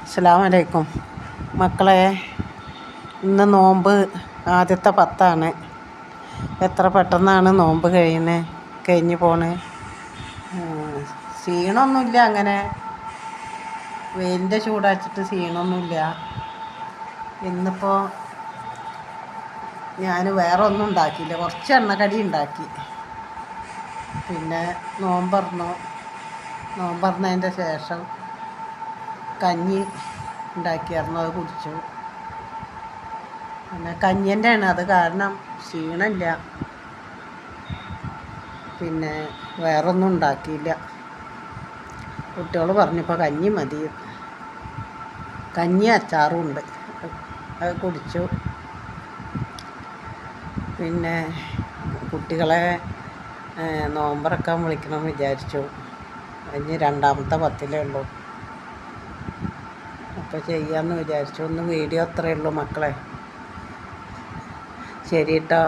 അസ്സലാമു അലൈക്കും മക്കളെ. ഇന്ന് നോമ്പ് ആദ്യത്തെ 10 എത്ര പെട്ടെന്നാണ് നോമ്പ് കഴിഞ്ഞ് പോണ്. ക്ഷീണമൊന്നുമില്ല, അങ്ങനെ വെയിലിൻ്റെ ചൂടാച്ചിട്ട് ക്ഷീണമൊന്നുമില്ല. ഇന്നിപ്പോൾ ഞാൻ വേറെ ഒന്നും ഉണ്ടാക്കിയില്ല, കുറച്ച് എണ്ണക്കടി ഉണ്ടാക്കി. പിന്നെ നോമ്പറന്നതിൻ്റെ ശേഷം കഞ്ഞി ഉണ്ടാക്കിയായിരുന്നു, അത് കുടിച്ചു. പിന്നെ കഞ്ഞിൻ്റെയാണ് അത് കാരണം ക്ഷീണമില്ല. പിന്നെ വേറൊന്നും ഉണ്ടാക്കിയില്ല. കുട്ടികൾ പറഞ്ഞപ്പോൾ കഞ്ഞി മതി, കഞ്ഞി അച്ചാറും ഉണ്ട്, അത് കുടിച്ചു. പിന്നെ കുട്ടികളെ നോമ്പറക്കാൻ വിളിക്കണം വിചാരിച്ചു. കഴിഞ്ഞ് രണ്ടാമത്തെ 10 ഉള്ളൂ, അപ്പോൾ ചെയ്യാമെന്ന് വിചാരിച്ചു. ഒന്ന് വീഡിയോ അത്രയേ ഉള്ളൂ മക്കളെ. ശരി കേട്ടോ.